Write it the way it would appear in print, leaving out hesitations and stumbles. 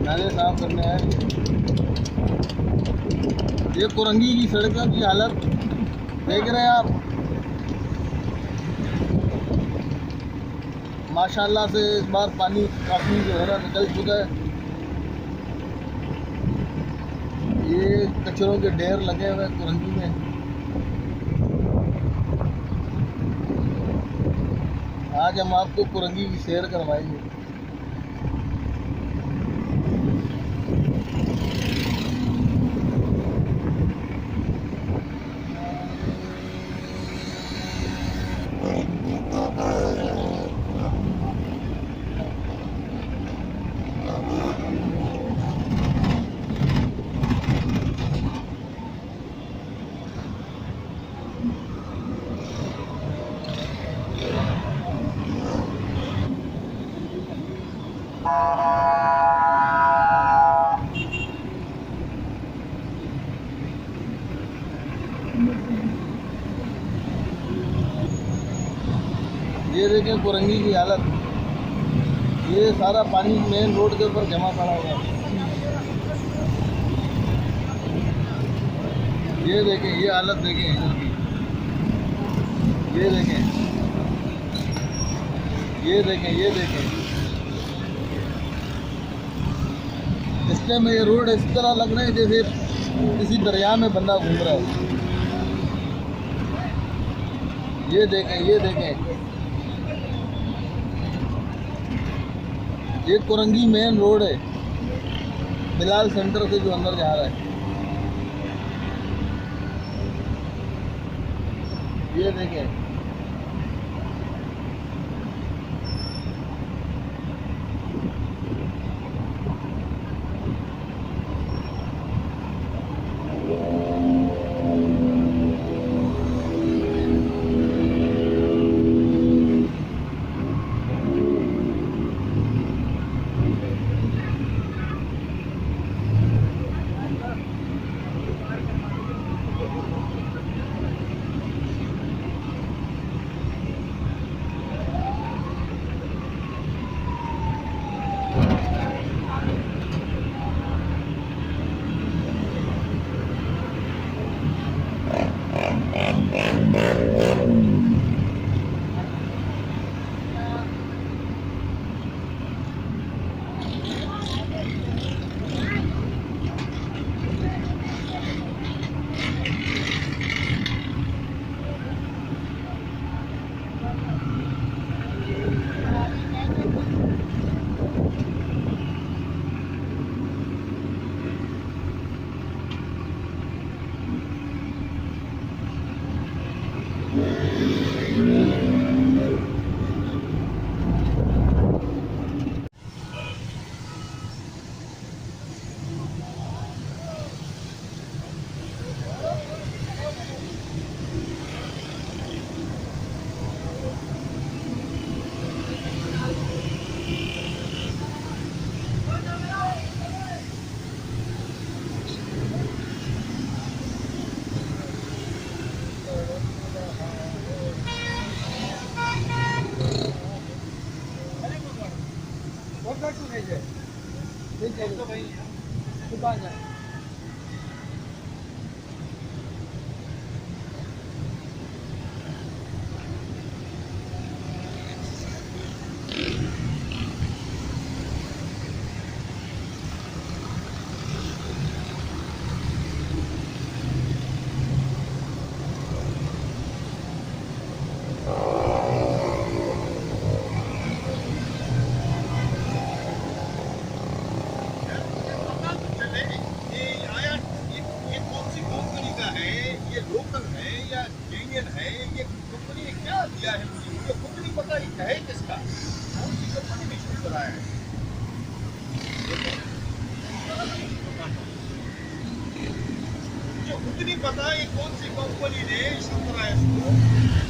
नाले साफ करने आए। ये कुरंगी की सड़कों की हालत देख रहे हैं आप। माशाल्लाह से इस बार पानी काफ़ी जो है ना निकल चुका है। ये कचरों के ढेर लगे हुए हैं कुरंगी में। आज हम आपको कुरंगी की सैर करवाएंगे। ये देखें कुरंगी की हालत। ये सारा पानी मेन रोड के ऊपर जमा पड़ा हुआ है। ये देखें, ये हालत देखें इनकी। ये देखें, ये देखें, ये देखें। इसलिए में ये रोड इस तरह लग रहे हैं जैसे किसी दरिया में बंदा घूम रहा है। ये देखें, ये देखें। ये कुरंगी मेन रोड है, बिलाल सेंटर से जो अंदर जा रहा है। ये देखें। दुकान जाए। है ये कंपनी ने क्या दिया है मुझे खुद नहीं पता है किसका, कौन सी कंपनी ने शुरू कराया है। मुझे खुद नहीं पता ये कौन सी कंपनी ने शुरू कराया इसको।